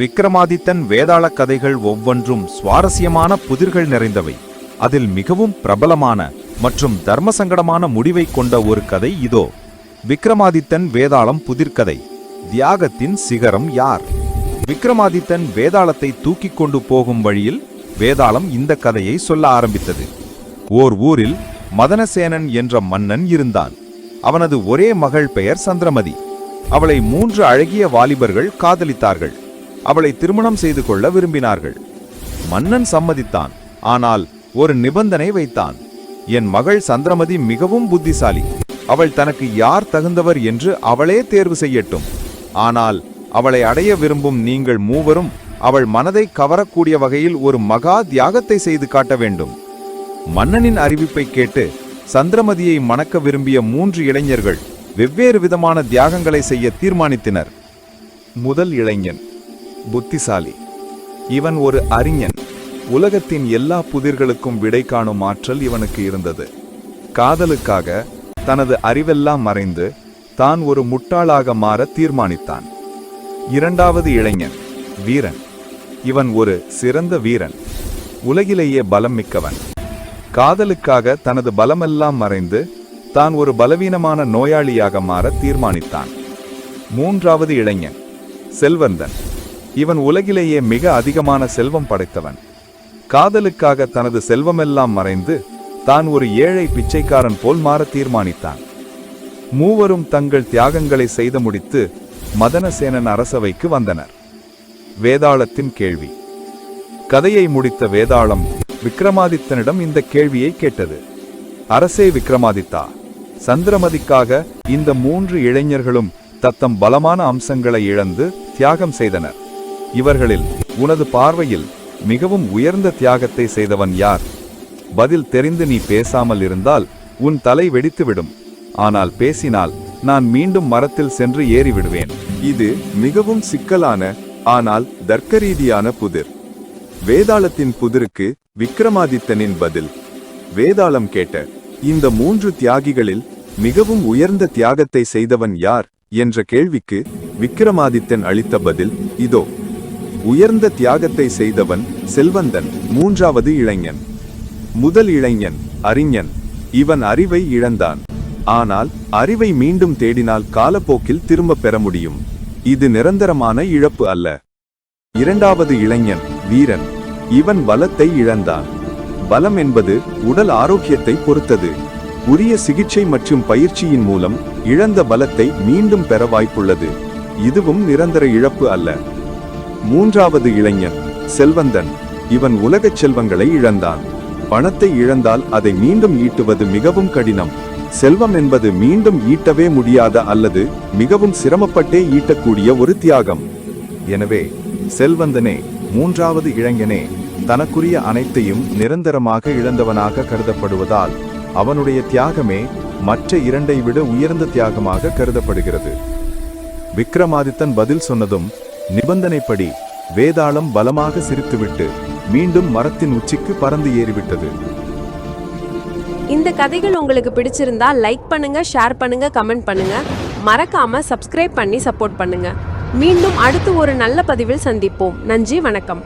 விக்ரமாதித்தன் வேதாள கதைகள் ஒவ்வொன்றும் சுவாரஸ்யமான புதிர்கள் நிறைந்தவை. அதில் மிகவும் பிரபலமான மற்றும் தர்மசங்கடமான முடிவை கொண்ட ஒரு கதை இதோ. விக்ரமாதித்தன் வேதாளம் புதிர்கதை. தியாகத்தின் சிகரம் யார்? விக்ரமாதித்தன் வேதாளத்தை தூக்கிக் கொண்டு போகும் வழியில் வேதாளம் இந்த கதையை சொல்ல ஆரம்பித்தது. ஓர் ஊரில் மதனசேனன் என்ற மன்னன் இருந்தான். அவனது ஒரே மகள் பெயர் சந்திரமதி. அவளை 3 அழகிய வாலிபர்கள் காதலித்தார்கள். அவளை திருமணம் செய்து கொள்ள விரும்பினார்கள். மன்னன் சம்மதித்தான். ஆனால் ஒரு நிபந்தனை வைத்தான். என் மகள் சந்திரமதி மிகவும் புத்திசாலி. அவள் தனக்கு யார் தகுந்தவர் என்று அவளே தேர்வு செய்யட்டும். ஆனால் அவளை அடைய விரும்பும் நீங்கள் மூவரும் அவள் மனதை கவரக்கூடிய வகையில் ஒரு மகா தியாகத்தை செய்து காட்ட வேண்டும். மன்னனின் அறிவிப்பை கேட்டு சந்திரமதியை மணக்க விரும்பிய 3 இளைஞர்கள் வெவ்வேறு விதமான தியாகங்களை செய்ய தீர்மானித்தனர். முதல் இளைஞன் புத்திசாலி. இவன் ஒரு அறிஞன். உலகத்தின் எல்லா புதிர்களுக்கும் விடை காணும் ஆற்றல் இவனுக்கு இருந்தது. காதலுக்காக தனது அறிவெல்லாம் மறைந்து தான் ஒரு முட்டாளாக மாற தீர்மானித்தான். இரண்டாவது இளைஞன் வீரன். இவன் ஒரு சிறந்த வீரன். உலகிலேயே பலம் மிக்கவன். காதலுக்காக தனது பலமெல்லாம் மறைந்து தான் ஒரு பலவீனமான நோயாளியாக மாற தீர்மானித்தான். மூன்றாவது இளைஞன் செல்வந்தன். இவன் உலகிலேயே மிக அதிகமான செல்வம் படைத்தவன். காதலுக்காக தனது செல்வமெல்லாம் மறைந்து தான் ஒரு ஏழை பிச்சைக்காரன் போல் மாற தீர்மானித்தான். மூவரும் தங்கள் தியாகங்களை செய்து முடித்து மதனசேனன் அரசவைக்கு வந்தனர். வேதாளத்தின் கேள்வி. கதையை முடித்த வேதாளம் விக்ரமாதித்தனிடம் இந்த கேள்வியை கேட்டது. அரசே விக்ரமாதித்தா, சந்திரமதிக்காக இந்த 3 இளைஞர்களும் தத்தம் பலமான அம்சங்களை இழந்து தியாகம் செய்தனர். இவர்களில் உனது பார்வையில் மிகவும் உயர்ந்த தியாகத்தை செய்தவன் யார்? பதில் தெரிந்து நீ பேசாமல் இருந்தால் உன் தலை வெடித்துவிடும். ஆனால் பேசினால் நான் மீண்டும் மரத்தில் சென்று ஏறிவிடுவேன். இது மிகவும் சிக்கலான ஆனால் தர்க்கரீதியான புதிர். வேதாளத்தின் புதிருக்கு விக்ரமாதித்தனின் பதில். வேதாளம் கேட்ட இந்த 3 தியாகிகளில் மிகவும் உயர்ந்த தியாகத்தை செய்தவன் யார் என்ற கேள்விக்கு விக்ரமாதித்தன் அளித்த பதில் இதோ. உயர்ந்த தியாகத்தை செய்தவன் செல்வந்தன், 3வது இளைஞன். முதல் இளைஞன் அறிஞன். இவன் அறிவை இழந்தான். ஆனால் அறிவை மீண்டும் தேடினால் காலப்போக்கில் திரும்ப பெற முடியும். இது நிரந்தரமான இழப்பு அல்ல. இரண்டாவது இளைஞன் வீரன். இவன் பலத்தை இழந்தான். பலம் என்பது உடல் ஆரோக்கியத்தை பொறுத்தது. உரிய சிகிச்சை மற்றும் பயிற்சியின் மூலம் இழந்த பலத்தை மீண்டும் பெற வாய்ப்புள்ளது. இதுவும் நிரந்தர இழப்பு அல்ல. மூன்றாவது இளைஞன் செல்வந்தன். இவன் உலகச் செல்வங்களை இழந்தான். பணத்தை இழந்தால் அதை மீண்டும் ஈட்டுவது மிகவும் கடினம். செல்வம் என்பது மீண்டும் ஈட்டவே முடியாத அல்லது மிகவும் சிரமப்பட்டே ஈட்டக்கூடிய ஒரு தியாகம். எனவே செல்வந்தனே, 3வது இளைஞனே, தனக்குரிய அனைத்தையும் நிரந்தரமாக இழந்தவனாக கருதப்படுவதால் அவனுடைய தியாகமே மற்ற 2ஐ விட உயர்ந்த தியாகமாக கருதப்படுகிறது. விக்ரமாதித்தன் பதில் சொன்னதும் நிபந்தனைப்படி வேதாளம் பலமாக சிரித்துவிட்டு மீண்டும் மரத்தின் உச்சிக்கு பறந்து ஏறிவிட்டது. இந்த கதைகள் உங்களுக்கு பிடிச்சிருந்தா லைக் பண்ணுங்க, ஷேர் பண்ணுங்க, கமெண்ட் பண்ணுங்க. மறக்காம சப்ஸ்கிரைப் பண்ணி சப்போர்ட் பண்ணுங்க. மீண்டும் அடுத்து ஒரு நல்ல பதிவில் சந்திப்போம். நன்றி, வணக்கம்.